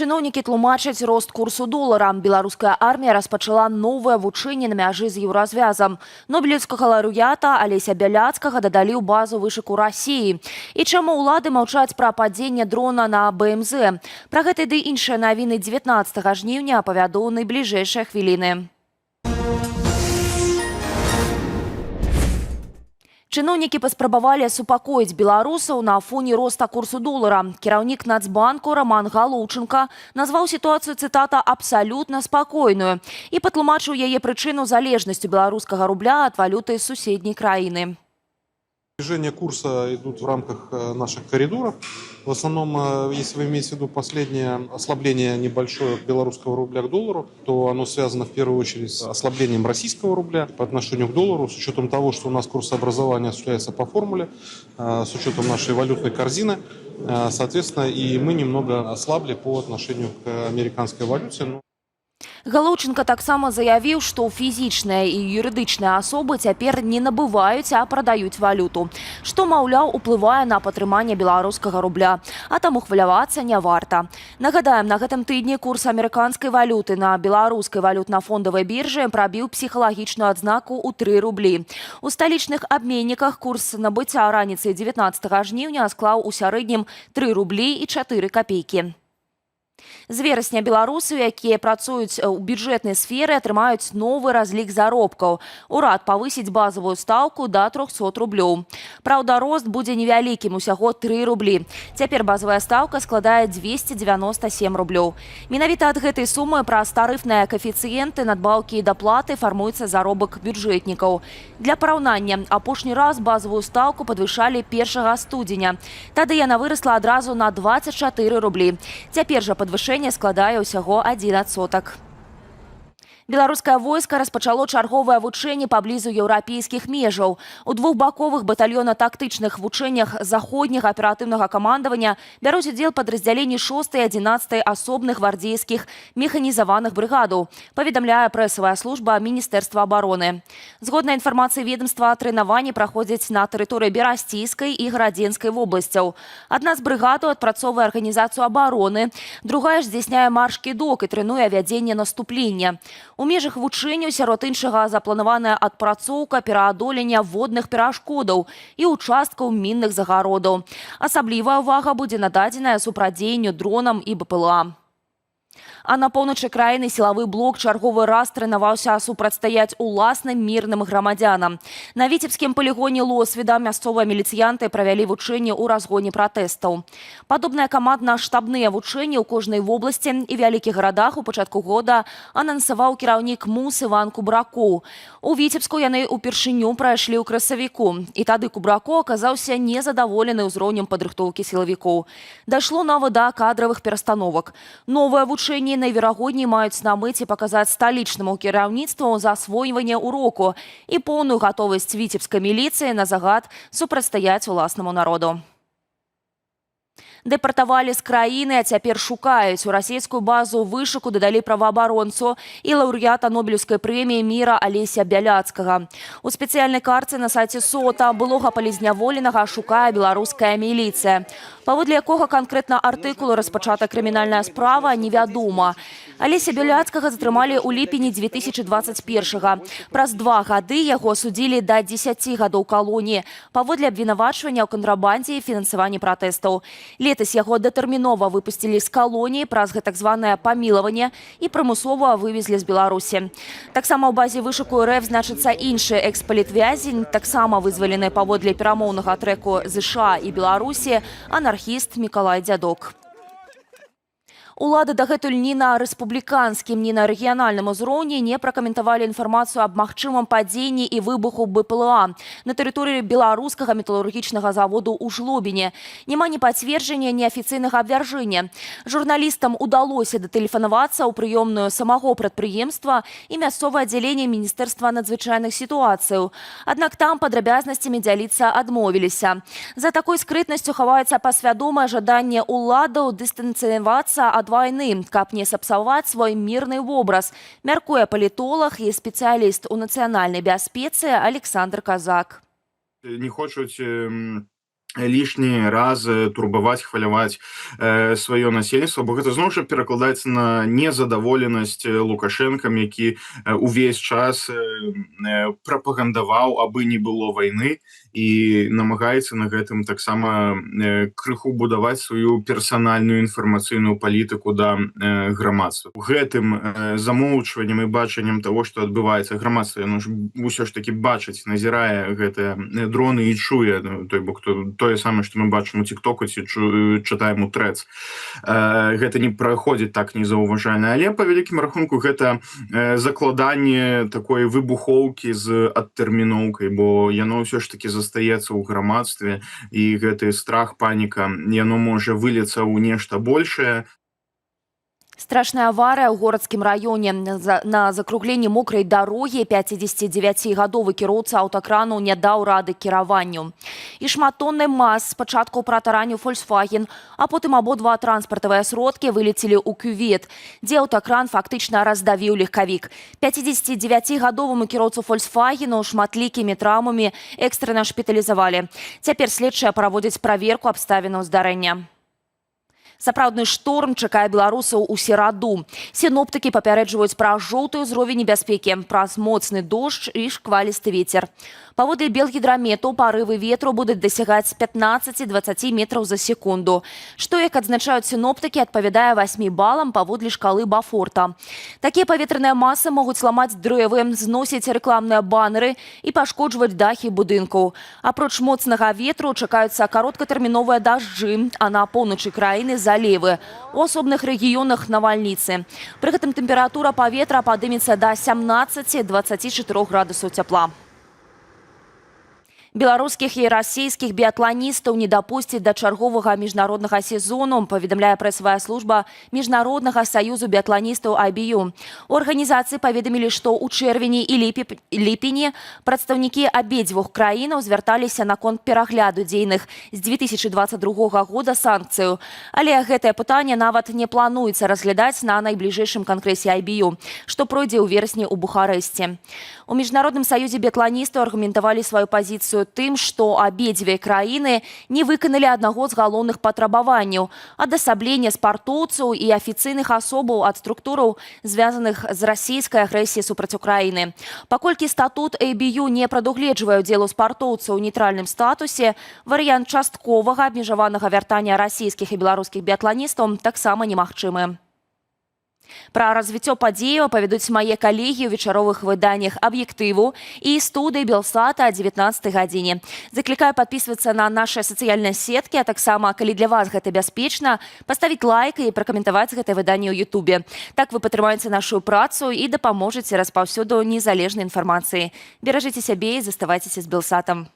Чыноўнікі тлумачаць рост курсу долара. Беларуская армія распачала новае вучэнне на мяжы з еўразвязам. Нобелеўскага лаўрэата Алеся Бяляцкага дадалі ў базу вышыку Расіі. І чаму ўлады маўчаць пра падзенне дрона на БМЗ? Пра гэта ды іншыя навіны 19 жніўня апавяду ў найбліжэйшыя хвіліны. Чыноўнікі паспрабавалі супакоіць беларусаў на фоне роста курсу долара. Кіраўнік Нацбанку Роман Галоўчынка назваў сітуацыю, цытата, абсалютна спакойную і патлумачыў яе прычыну залежнасцю беларускага рубля ад валюты суседняй краіны. Движения курса идут в рамках наших коридоров. В основном, если вы имеете в виду последнее ослабление небольшое белорусского рубля к доллару, то оно связано в первую очередь с ослаблением российского рубля по отношению к доллару, с учетом того, что у нас курсообразование осуществляется по формуле, с учетом нашей валютной корзины. Соответственно, и мы немного ослабли по отношению к американской валюте. Галоўчынка таксама заявіў, што фізічныя і юрыдычныя асобы цяпер не набываюць, а прадаюць валюту, што, маўляў, уплывае на падтрыманне беларускага рубля, а таму хвалявацца не варта. Нагадаем, на гэтым тыдні курс амерыканскай валюты на беларускай валютна-фондавай біржы прабіў псіхалагічную адзнаку ў 3 рублі. У сталічных абменніках курс набыцця раніцай 19 жніўня склаў у сярэднім 3 рублі і 4 капейкі. З верасня беларусы, якія працуюць у бюджэтнай сферы, атрымаюць новы разлік заробкаў. Урад павысіць базавую стаўку да 300 рублёў. Праўда, рост будзе невялікім, усяго 3 рублі. Цяпер базавая стаўка складае 297 рублёў. Менавіта ад гэтай сумы праз тарыфныя каэфіцыенты, надбаўкі і даплаты фармуецца заробак бюджэтнікаў. Для параўнання, апошні раз базавую стаўку падвышалі 1 студзеня. Тады яна вырасла адразу на 24 рублі. Цяпер жа падвышэнне складае ўсяго 1%. Беларускае войска распачало чарговае вучэнне паблізу еўрапейскіх межаў. У двухбаковых батальёна-тактычных вучэннях заходняга аператыўнага камандавання бяруць удзел падраздзяленні 6 і 11 асобных гвардзейскіх механізаваных брыгадаў, паведамляе прэсавая служба Міністэрства абароны. Згодна інфармацыі ведомства, трэнаванні праходзяць на тэрыторыі Берасційскай і Градзенскай вобласцяў. Адна з брыгадаў адпрацоўвае арганізацыю абароны, другая ж здзяйсняе марш-кідок і трэнуе вядзенне наступлення. У межах вучэнняў сярод іншага запланаваная адпрацоўка пераадолення водных перашкодаў і участкаў мінных загародаў. Асаблівая ўвага будзе нададзеная супрацьдзеянню дронам і БПЛА. А на поўначы краіны сілавы блок чарговы раз трэнаваўся супрацьстаяць уласным мірным грамадзянам. На віцебскім палігоне Лосвіда мясцовыя міліцыянты правялі вучэнні ў разгоне пратэстаў. Падобныя камандна-штабныя вучэнні ў кожнай вобласці і вялікіх гарадах у пачатку года анансаваў кіраўнік МУС Іван Кубракоў. У Віцебску яны ўпершыню прайшлі ў красавіку. І тады Кубрако аказаўся незадаволены ўзроўнем падрыхтоўкі сілавікоў. Дайшло нават да кадравых перастановак. Новае вучэнні найверагодней маюць на мэце паказаць сталічнаму кіраўніцтву засвойванне уроку і поўную гатовасць віцебскай міліцыі на загад супрацьстаяць уласнаму народу. Дэпартавалі з краіны, а цяпер шукаюць. У расійскую базу вышуку дадалі праваабаронцу і лаўрэата Нобелеўскай прэміі міра Алеся Бяляцкага. У спецыяльнай карце на сайце СОТА былога палізняволенага шукае беларуская міліцыя. Паводле якога канкрэтна артыкулу распачата крымінальная справа, невядома. Алеся Бяляцкага затрымалі ў ліпені 2021-га. Праз 2 гады яго судзілі да 10 гадоў калоніі паводле абвінавачвання ў кантрабандзе і фінансаванні пратэстаў. Летась яго датэрмінова выпусцілі з калоніі праз гэтак званае памілаванне і прымусова вывезлі з Беларусі. Таксама ў базе вышуку РФ значыцца іншы экспалітвязень, таксама вызвалены паводле перамоўнага трэку ЗША і Беларусі анархіст Мікалай Дзядок. Улады дагэтуль ні на рэспубліканскім, ні на рэгіянальным узроўні не пракаментавалі інфармацыю аб магчымым падзенні і выбуху БПЛА на тэрыторыі беларускага металургічнага заводу ў Жлобіне. Няма ні пацверджання, ні афіцыйнага абвяржэння. Журналістам удалося датэлефанавацца ў прыёмную самого прадпрыемства і мясцовае аддзяленне Міністэрства надзвычайных сітуацыяў. Аднак там падрабязнасцямі дзяліцца адмовіліся. За такой скрытнасцю хаваецца пасвядомае жаданне ўладаў дыстанцыявацца ад войны, каб не сапсаваць свой мірны вобраз, мяркуе палітолог і спецыяліст у нацыянальнай бяспецы Александр Казак. Не хочуць лішні раз турбаваць, хваляваць сваё насельніцтва, бо гэта зноў жа перакладаецца на незадаволенасць Лукашэнкам, які увесь час прапагандаваў, абы не было вайны, і намагаецца на гэтым таксама крыху будаваць сваю персанальную інфармацыйную палітыку да грамадства. У гэтым замоўчваннем і бачаннем таго, што адбываецца грамадства, яно ж усё ж такі бачыць, назірае гэтыя дроны і чуе той бок тое самае, што мы бачым у тиктоку ці чытаем у трэц. Гэта не праходзіць так незаўважальна, але па вялікім рахунку гэта закладанне такой выбухоўкі з адтэрміноўкай, бо яно ўсё ж такі застаецца ў грамадстве, і гэты страх, паніка, яно можа выліцца ў нешта большае. Страшная авария в городском районе. На закруглении мокрой дороги 59-гадовый кіроўца аўтакрану не даў рады кіраванню. І шматтонны мас спачатку пратараніў Volkswagen, а потым абодва транспартавыя сродкі вылецелі ў кювет, дзе аўтакран фактычна раздавіў легкавік. 59-гадоваму кіроўцу Volkswagen шматлікімі траўмамі экстрана шпіталізавалі. Цяпер следчыя праводзяць праверку абставінаў здарэння. Сапраўдны шторм чакае беларусаў у сераду. Сіноптыкі папярэджваюць пра жоўты ўзровень небяспекі, праз моцны дождж і шквалісты вецер. Паводле Белгідрамету парывы ветру будуць дасягаць 15-20 метраў за секунду, што, як адзначаюць сіноптыкі, адпавядае 8 балам паводле шкалы Бафорта. Такія паветраныя масы могуць ламаць дрэвы, зносіць рэкламныя банеры і пашкоджваць дахі будынкаў. Апроч моцнага ветру чакаюцца кароткатэрміновыя дажджы, а на поўначы краіны залівы. У асобных рэгіёнах навальніцы. Пры гэтым тэмпература паветра падымецца да 17-24 градусаў цяпла. Беларускіх і расійскіх біятланістаў не дапусцяць да чарговага міжнароднага сезону, паведамляе прэсавая служба Міжнароднага саюзу біятланістаў IBU. У арганізацыі паведамілі, што ў чэрвені і ліпені прадстаўнікі абедзвюх краінаў звярталіся наконт перагляду дзейных з 2022 года санкцыяў. Але гэтае пытанне нават не плануецца разглядаць на найбліжэйшым кангрэсе IBU, што пройдзе ў верасні ў Бухарэсце. У Міжнародным саюзе біятланістаў аргументавалі сваю пазіцыю тым, што абедзве краіны не выканалі аднаго з галоўных патрабаванняў – адасаблення спартоўцаў і афіцыйных асобаў ад структураў, звязаных з расійскай агрэсіяй супраць Украіны. Паколькі статут IBU не прадугледжвае ўдзелу спартоўцаў у нейтральным статусе, варыянт частковага абмежаванага вяртання расійскіх і беларускіх біятланістаў таксама немагчымы. Пра развіццё падзеяў павядуць мае калегі ў вечаровых выданнях «Аб'ектыву» і студыі Белсата о 19 гадзіне. Заклікаю падпісвацца на нашы сацыяльныя сеткі, а таксама, калі для вас гэта бяспечна, паставіць лайк і пракаментаваць гэтае выданне ў Ютубе. Так вы падтрымаеце нашу працу і дапаможаце распаўсюду незалежнай інфармацыі. Беражыце сябе і заставайцеся з Белсатам.